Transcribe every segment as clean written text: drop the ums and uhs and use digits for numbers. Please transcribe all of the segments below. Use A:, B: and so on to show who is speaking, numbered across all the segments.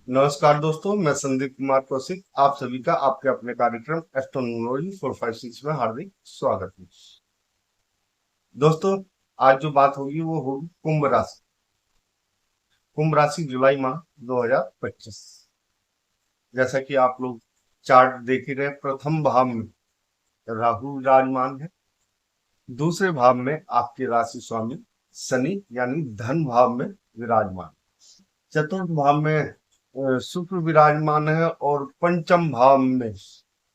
A: नमस्कार दोस्तों, मैं संदीप कुमार कौशिक आप सभी का आपके अपने कार्यक्रम एस्ट्रोनॉमोलॉजी 456 में हार्दिक स्वागत है। दोस्तों, आज जो बात होगी वो होगी कुंभ राशि जुलाई माह 2025। जैसा कि आप लोग चार्ट देख ही रहे, प्रथम भाव में राहु विराजमान है। दूसरे भाव में आपके राशि स्वामी शनि यानी धन भाव में विराजमान। चतुर्थ भाव में शुक्र विराजमान है और पंचम भाव में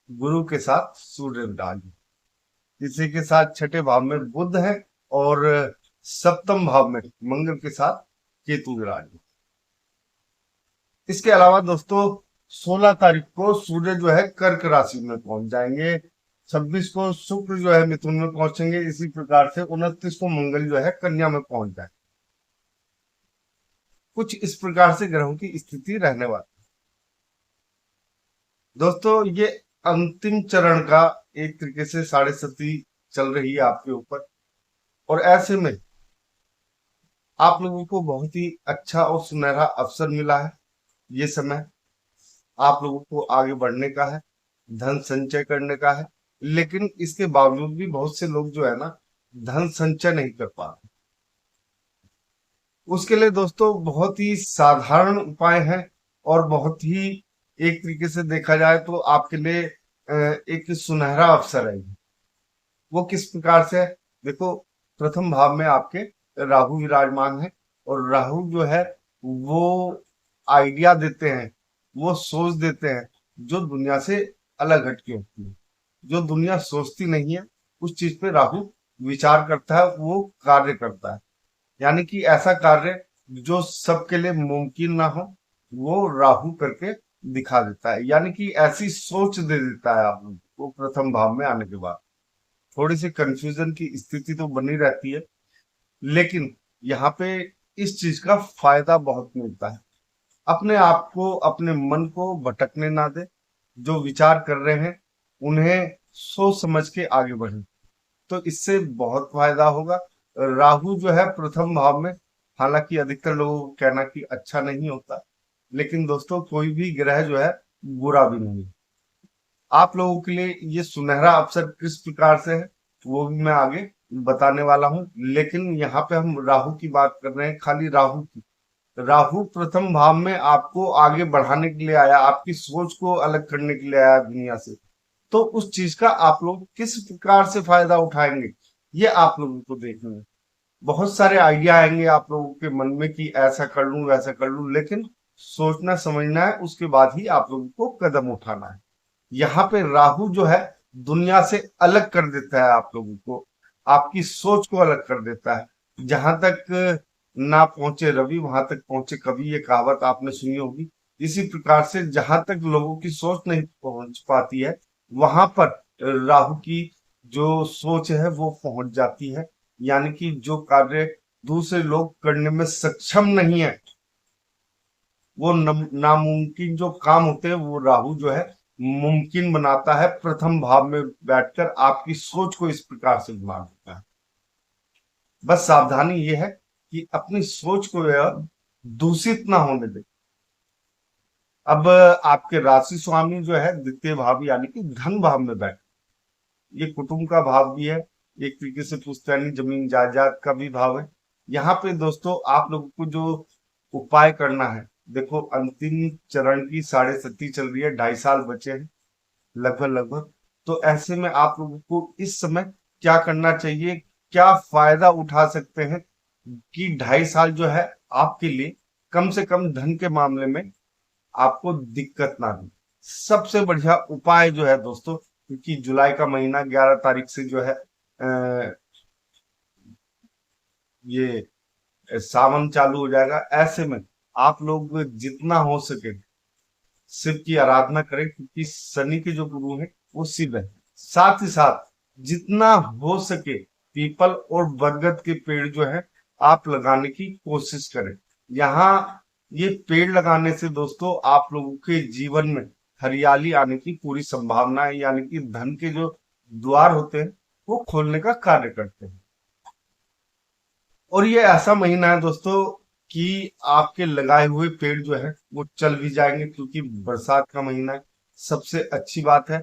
A: गुरु के साथ सूर्य विराजमान। इसी के साथ छठे भाव में बुध है और सप्तम भाव में मंगल के साथ केतु विराजमान। इसके अलावा दोस्तों 16 तारीख को सूर्य जो है कर्क राशि में पहुंच जाएंगे। 26 को शुक्र जो है मिथुन में पहुंचेंगे। इसी प्रकार से 29 को मंगल जो है कन्या में पहुंच जाए। कुछ इस प्रकार से ग्रहों की स्थिति रहने वाली। दोस्तों, ये अंतिम चरण का एक तरीके से साढ़े सती चल रही है आपके ऊपर, और ऐसे में आप लोगों को बहुत ही अच्छा और सुनहरा अवसर मिला है। ये समय आप लोगों को आगे बढ़ने का है, धन संचय करने का है। लेकिन इसके बावजूद भी बहुत से लोग जो है ना, धन संचय नहीं कर पा रहे। उसके लिए दोस्तों बहुत ही साधारण उपाय है और बहुत ही एक तरीके से देखा जाए तो आपके लिए एक सुनहरा अवसर है। वो किस प्रकार से है? देखो, प्रथम भाव में आपके राहु विराजमान है और राहु जो है वो आइडिया देते हैं, वो सोच देते हैं जो दुनिया से अलग हटके होती है। जो दुनिया सोचती नहीं है उस चीज पे राहु विचार करता है, वो कार्य करता है। यानी कि ऐसा कार्य जो सबके लिए मुमकिन ना हो वो राहु करके दिखा देता है। यानी कि ऐसी सोच दे देता है आप लोगों को प्रथम भाव में आने के बाद। थोड़ी सी कंफ्यूजन की स्थिति तो बनी रहती है, लेकिन यहाँ पे इस चीज का फायदा बहुत मिलता है। अपने आप को, अपने मन को भटकने ना दे। जो विचार कर रहे हैं उन्हें सोच समझ के आगे बढ़े, तो इससे बहुत फायदा होगा। राहु जो है प्रथम भाव में, हालांकि अधिकतर लोगों को कहना कि अच्छा नहीं होता, लेकिन दोस्तों कोई भी ग्रह जो है बुरा भी नहीं है। आप लोगों के लिए ये सुनहरा अवसर किस प्रकार से है वो भी मैं आगे बताने वाला हूं। लेकिन यहाँ पे हम राहु की बात कर रहे हैं, खाली राहु की। राहु प्रथम भाव में आपको आगे बढ़ाने के लिए आया, आपकी सोच को अलग करने के लिए आया दुनिया से। तो उस चीज का आप लोग किस प्रकार से फायदा उठाएंगे ये आप लोगों को देखना है। बहुत सारे आइडिया आएंगे आप लोगों के मन में कि ऐसा कर लूं वैसा कर लूं, लेकिन सोचना समझना है, उसके बाद ही आप लोगों को कदम उठाना है। यहाँ पे राहु जो है दुनिया से अलग कर देता है आप लोगों को, आपकी सोच को अलग कर देता है। जहां तक ना पहुंचे रवि वहां तक पहुंचे कवि, ये कहावत आपने सुनी होगी। इसी प्रकार से जहां तक लोगों की सोच नहीं पहुंच पाती है वहां पर राहु की जो सोच है वो पहुंच जाती है। यानी कि जो कार्य दूसरे लोग करने में सक्षम नहीं है, वो नामुमकिन जो काम होते हैं वो राहु जो है मुमकिन बनाता है। प्रथम भाव में बैठकर आपकी सोच को इस प्रकार से बना देता है। बस सावधानी ये है कि अपनी सोच को यह दूषित ना होने दे। अब आपके राशि स्वामी जो है द्वितीय भाव यानी कि धन भाव में बैठ, ये कुटुंब का भाव भी है, एक तरीके से पुश्तैनी जमीन जायदाद का भी भाव है। यहाँ पे दोस्तों आप लोगों को जो उपाय करना है, देखो अंतिम चरण की साढ़े सती चल रही है, 2.5 साल बचे हैं लगभग। तो ऐसे में आप लोगों को इस समय क्या करना चाहिए, क्या फायदा उठा सकते हैं कि 2.5 साल जो है आपके लिए कम से कम धन के मामले में आपको दिक्कत ना हो। सबसे बढ़िया उपाय जो है दोस्तों, क्योंकि जुलाई का महीना 11 तारीख से जो है ये सावन चालू हो जाएगा। ऐसे में आप लोग जितना हो सके शिव की आराधना करें, क्योंकि शनि के जो गुरु हैं वो शिव है। साथ ही साथ जितना हो सके पीपल और बरगद के पेड़ जो है आप लगाने की कोशिश करें। यहाँ ये पेड़ लगाने से दोस्तों आप लोगों के जीवन में हरियाली आने की पूरी संभावना है। यानी कि धन के जो द्वार होते हैं वो खोलने का कार्य करते हैं। और ये ऐसा महीना है दोस्तों कि आपके लगाए हुए पेड़ जो है वो चल भी जाएंगे, क्योंकि बरसात का महीना है। सबसे अच्छी बात है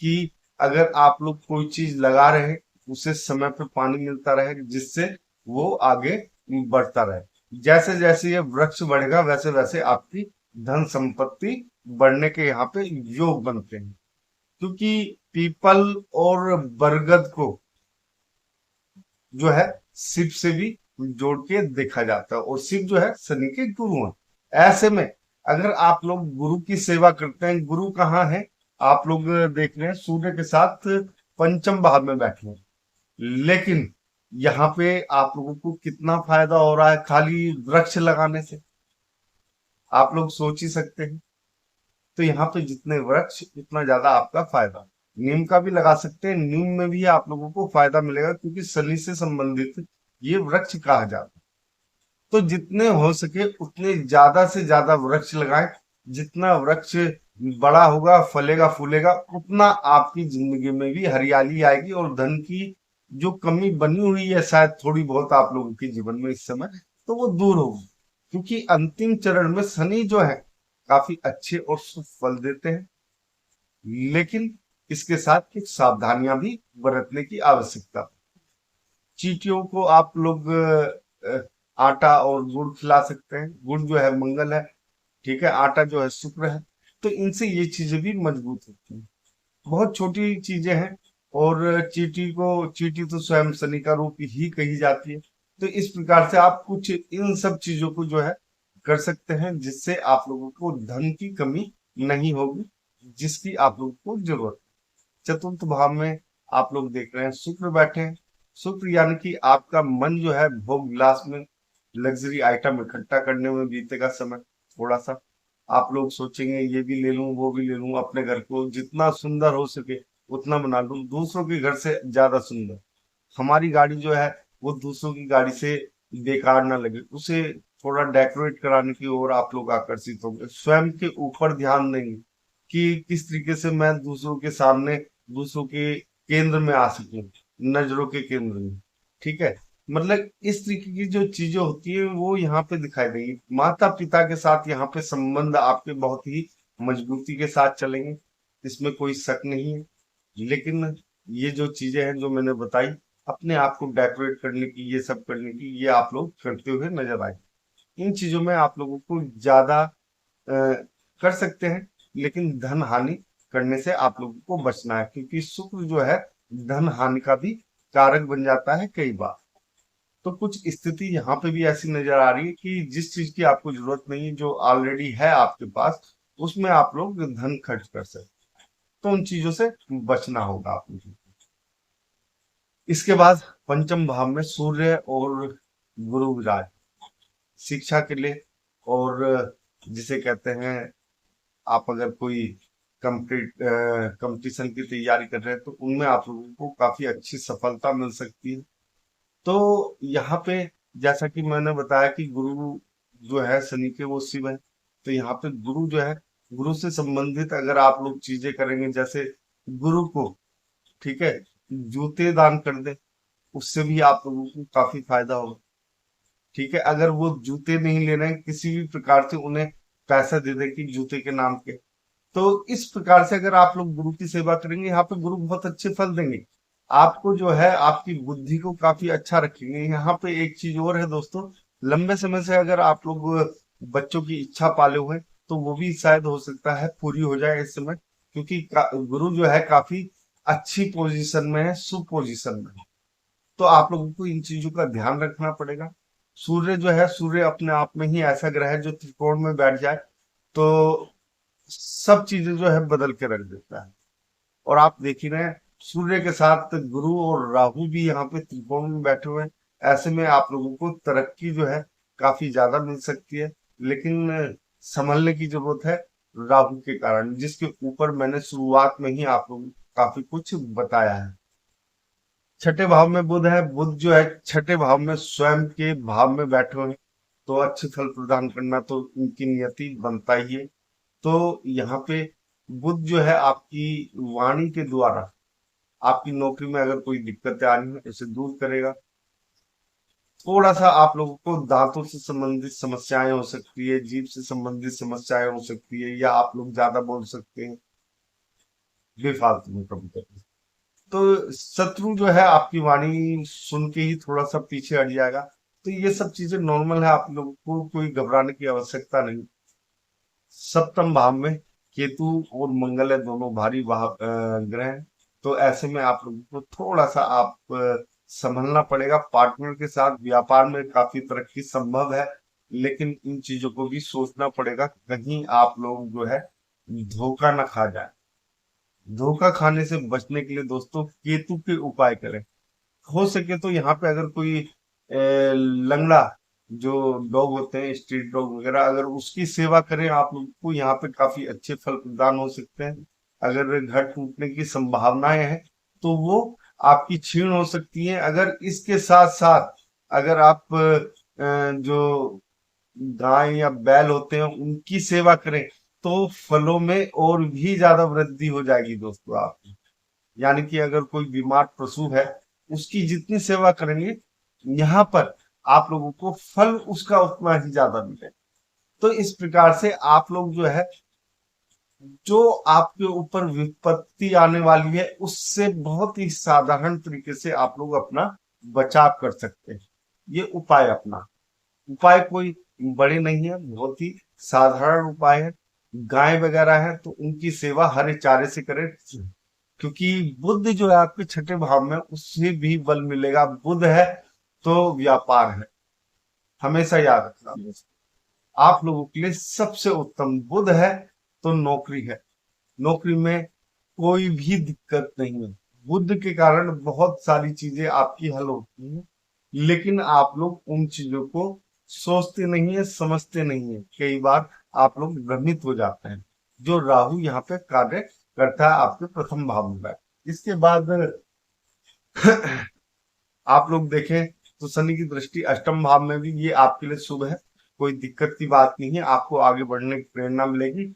A: कि अगर आप लोग कोई चीज लगा रहे हैं, उसे समय पे पानी मिलता रहे, जिससे वो आगे बढ़ता रहे। जैसे जैसे ये वृक्ष बढ़ेगा, वैसे वैसे आपकी धन संपत्ति बढ़ने के यहाँ पे योग बनते हैं। क्योंकि पीपल और बरगद को जो है शिव से भी जोड़ के देखा जाता है, और शिव जो है शनि के गुरु हैं। ऐसे में अगर आप लोग गुरु की सेवा करते हैं, गुरु कहाँ है? आप लोग देख रहे हैं सूर्य के साथ पंचम भाव में बैठे हैं, लेकिन यहाँ पे आप लोगों को कितना फायदा हो रहा है खाली वृक्ष लगाने से, आप लोग सोच ही सकते हैं। तो यहाँ पे जितने वृक्ष उतना ज्यादा आपका फायदा। नीम का भी लगा सकते हैं, नीम में भी आप लोगों को फायदा मिलेगा, क्योंकि शनि से संबंधित ये वृक्ष कहा जाता है। तो जितने हो सके उतने ज्यादा से ज्यादा वृक्ष लगाएं। जितना वृक्ष बड़ा होगा, फलेगा फूलेगा, उतना आपकी जिंदगी में भी हरियाली आएगी, और धन की जो कमी बनी हुई है शायद थोड़ी बहुत आप लोगों के जीवन में इस समय, तो वो दूर होगी। क्योंकि अंतिम चरण में शनि जो है काफी अच्छे और शुभ फल देते हैं, लेकिन इसके साथ कुछ सावधानियां भी बरतने की आवश्यकता है। चींटियों को आप लोग आटा और गुड़ खिला सकते हैं। गुड़ जो है मंगल है, ठीक है, आटा जो है शुक्र है। तो इनसे ये चीजें भी मजबूत होती हैं। बहुत छोटी चीजें हैं। और चींटी तो स्वयं शनि का रूप ही कही जाती है। तो इस प्रकार से आप कुछ इन सब चीजों को जो है कर सकते हैं, जिससे आप लोगों को धन की कमी नहीं होगी, जिसकी आप लोगों को जरूरत है। चतुर्थ भाव में आप लोग देख रहे हैं शुक्र बैठे हैं। शुक्र यानी कि आपका मन जो है भोग विलास में, लग्जरी आइटम इकट्ठा करने में बीतेगा समय थोड़ा सा। आप लोग सोचेंगे ये भी ले लूं, वो भी ले लूं, अपने घर को जितना सुंदर हो सके उतना बना लूं, दूसरों के घर से ज्यादा सुंदर। हमारी गाड़ी जो है वो दूसरों की गाड़ी से बेकार ना लगे, उसे थोड़ा डेकोरेट कराने की ओर आप लोग आकर्षित होंगे। स्वयं के ऊपर ध्यान देंगे कि किस तरीके से मैं दूसरों के सामने, दूसरों के केंद्र में आ सकूं, नजरों के केंद्र में। ठीक है, मतलब इस तरीके की जो चीजें होती है वो यहाँ पे दिखाई देंगी। माता पिता के साथ यहाँ पे संबंध आपके बहुत ही मजबूती के साथ चलेंगे, इसमें कोई शक नहीं है। लेकिन ये जो चीजें हैं जो मैंने बताई, अपने आप को डेकोरेट करने की, ये सब करने की, ये आप लोग करते हुए नजर आए। इन चीजों में आप लोगों को ज्यादा कर सकते हैं, लेकिन धन हानि करने से आप लोगों को बचना है, क्योंकि शुक्र जो है धन हानि का भी कारक बन जाता है कई बार। तो कुछ स्थिति यहाँ पे भी ऐसी नजर आ रही है कि जिस चीज की आपको जरूरत नहीं है, जो ऑलरेडी है आपके पास, उसमें आप लोग धन खर्च कर सकते। तो उन चीजों से बचना होगा आप लोगों को। इसके बाद पंचम भाव में सूर्य और गुरु विराज, शिक्षा के लिए, और जिसे कहते हैं, आप अगर कोई कंपटीशन की तैयारी कर रहे हैं तो उनमें आप लोगों को काफी अच्छी सफलता मिल सकती है। तो यहाँ पे जैसा कि मैंने बताया कि गुरु जो है शनि के वो शिव है। तो यहाँ पे गुरु जो है, गुरु से संबंधित अगर आप लोग चीजें करेंगे, जैसे गुरु को, ठीक है, जूते दान कर दे, उससे भी आप लोगों को काफी फायदा होगा। ठीक है, अगर वो जूते नहीं ले रहे हैं, किसी भी प्रकार से उन्हें पैसा दे दे कि जूते के नाम के। तो इस प्रकार से अगर आप लोग गुरु की सेवा करेंगे, यहाँ पे गुरु बहुत अच्छे फल देंगे। आपको जो है आपकी बुद्धि को काफी अच्छा रखेंगे। यहाँ पे एक चीज और है दोस्तों, लंबे समय से अगर आप लोग बच्चों की इच्छा पाले हुए, तो वो भी शायद हो सकता है पूरी हो जाए इस समय, क्योंकि गुरु जो है काफी अच्छी पोजीशन में है, शुभ पोजीशन में है। तो आप लोगों को इन चीजों का ध्यान रखना पड़ेगा। सूर्य जो है, सूर्य अपने आप में ही ऐसा ग्रह है जो त्रिकोण में बैठ जाए तो सब चीजें जो है बदल के रख देता है। और आप देख ही रहे हैं, सूर्य के साथ गुरु और राहु भी यहाँ पे त्रिकोण में बैठे हुए हैं। ऐसे में आप लोगों को तरक्की जो है काफी ज्यादा मिल सकती है, लेकिन संभलने की जरूरत है राहु के कारण, जिसके ऊपर मैंने शुरुआत में ही आप लोगों को काफी कुछ बताया है। छठे भाव में बुध है। बुध जो है छठे भाव में स्वयं के भाव में बैठे हुए हैं, तो अच्छे फल प्रदान करना तो उनकी नियति बनता ही है। तो यहाँ पे बुध जो है आपकी वाणी के द्वारा आपकी नौकरी में अगर कोई दिक्कतें आ रही है उसे दूर करेगा। थोड़ा सा आप लोगों को दांतों से संबंधित समस्याएं हो सकती है, जीभ से संबंधित समस्याएं हो सकती है, या आप लोग ज्यादा बोल सकते हैं बेफालतू में कभी कभी। तो शत्रु जो है आपकी वाणी सुन के ही थोड़ा सा पीछे हट जाएगा। तो ये सब चीजें नॉर्मल है, आप लोगों को कोई घबराने की आवश्यकता नहीं। सप्तम भाव में केतु और मंगल है, दोनों भारी ग्रह हैं। तो ऐसे में आप लोगों को थोड़ा सा आप संभलना पड़ेगा। पार्टनर के साथ व्यापार में काफी तरक्की संभव है, लेकिन इन चीजों को भी सोचना पड़ेगा, कहीं आप लोग जो है धोखा ना खा जाए। धोखा खाने से बचने के लिए दोस्तों केतु के उपाय करें। हो सके तो यहाँ पे अगर कोई लंगड़ा जो डॉग होते हैं, स्ट्रीट डॉग वगैरह, अगर उसकी सेवा करें आप लोग को यहाँ पे काफी अच्छे फल प्रदान हो सकते हैं। अगर घर टूटने की संभावनाएं हैं तो वो आपकी छीण हो सकती है। अगर इसके साथ साथ अगर आप जो गाय या बैल होते हैं उनकी सेवा करें तो फलों में और भी ज्यादा वृद्धि हो जाएगी दोस्तों आपकी। यानी कि अगर कोई बीमार पशु है उसकी जितनी सेवा करेंगे, यहाँ पर आप लोगों को फल उसका उतना ही ज्यादा मिले। तो इस प्रकार से आप लोग जो है, जो आपके ऊपर विपत्ति आने वाली है उससे बहुत ही साधारण तरीके से आप लोग अपना बचाव कर सकते हैं। ये उपाय अपना उपाय कोई बड़े नहीं है, बहुत ही साधारण उपाय है। गाय वगैरह है तो उनकी सेवा हरे चारे से करें, क्योंकि बुध जो है आपके छठे भाव में, उससे भी बल मिलेगा। बुध है तो व्यापार है, हमेशा याद रखना। आप लोगों के लिए सबसे उत्तम बुध है तो नौकरी है। नौकरी में कोई भी दिक्कत नहीं है। बुध के कारण बहुत सारी चीजें आपकी हल होती हैं, लेकिन आप लोग उन चीजों को सोचते नहीं है, समझते नहीं है। कई बार आप लोग भ्रमित हो जाते हैं। जो राहु यहाँ पे कार्य करता है आपके प्रथम भाव में। इसके बाद आप लोग देखें तो शनि की दृष्टि अष्टम भाव में भी, ये आपके लिए शुभ है। कोई दिक्कत की बात नहीं है, आपको आगे बढ़ने की प्रेरणा मिलेगी।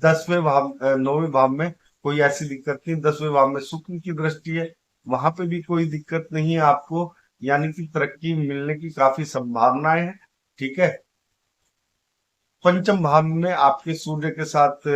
A: 10वें भाव 9वें भाव में कोई ऐसी दिक्कत नहीं। 10वें भाव में शुक्र की दृष्टि है, वहां पे भी कोई दिक्कत नहीं है आपको। यानी कि तरक्की मिलने की काफी संभावनाएं हैं। ठीक है। पंचम भाव में आपके सूर्य के साथ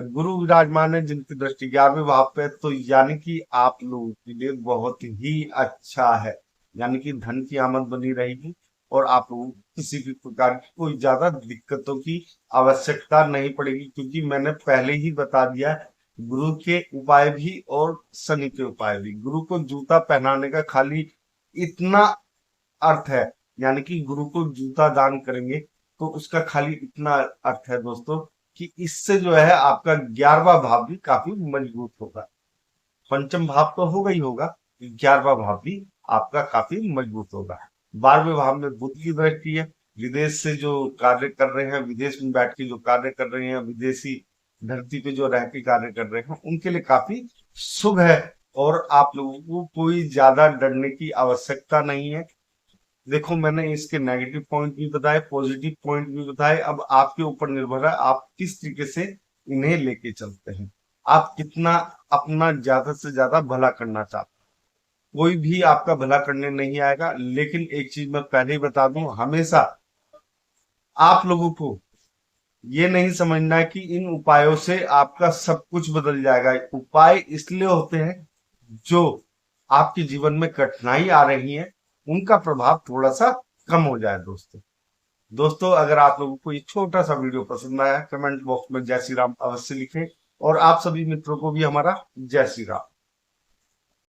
A: गुरु विराजमान है, जिनकी दृष्टि 11वें भाव पे है। तो यानी कि आप लोगों के लिए बहुत ही अच्छा है। यानी कि धन की आमद बनी रहेगी और आप लोगों को किसी भी प्रकार की कोई ज्यादा दिक्कतों की आवश्यकता नहीं पड़ेगी, क्योंकि मैंने पहले ही बता दिया है गुरु के उपाय भी और शनि के उपाय भी। गुरु को जूता पहनाने का खाली इतना अर्थ है, यानी कि गुरु को जूता दान करेंगे तो उसका खाली इतना अर्थ है दोस्तों, कि इससे जो है आपका 11वां भाव भी काफी मजबूत होगा। पंचम भाव तो होगा ही होगा, 11वां भाव भी आपका काफी मजबूत होगा। 12वें भाव में बुध की दृष्टि है। विदेश से जो कार्य कर रहे हैं, विदेश में बैठ के जो कार्य कर रहे हैं, विदेशी धरती पे जो रह के कार्य कर रहे हैं, उनके लिए काफी शुभ है। और आप लोगों को कोई ज्यादा डरने की आवश्यकता नहीं है। देखो मैंने इसके नेगेटिव पॉइंट भी बताए, पॉजिटिव पॉइंट भी बताए। अब आपके ऊपर निर्भर है आप किस तरीके से इन्हें लेके चलते हैं। आप कितना अपना ज्यादा से ज्यादा भला करना चाहते हैं। कोई भी आपका भला करने नहीं आएगा। लेकिन एक चीज मैं पहले ही बता दूं, हमेशा आप लोगों को ये नहीं समझना है कि इन उपायों से आपका सब कुछ बदल जाएगा। उपाय इसलिए होते हैं जो आपके जीवन में कठिनाई आ रही है उनका प्रभाव थोड़ा सा कम हो जाए। दोस्तों दोस्तों अगर आप लोगों को ये छोटा सा वीडियो पसंद आया, कमेंट बॉक्स में जय श्री राम अवश्य लिखें, और आप सभी मित्रों को भी हमारा जय श्री राम।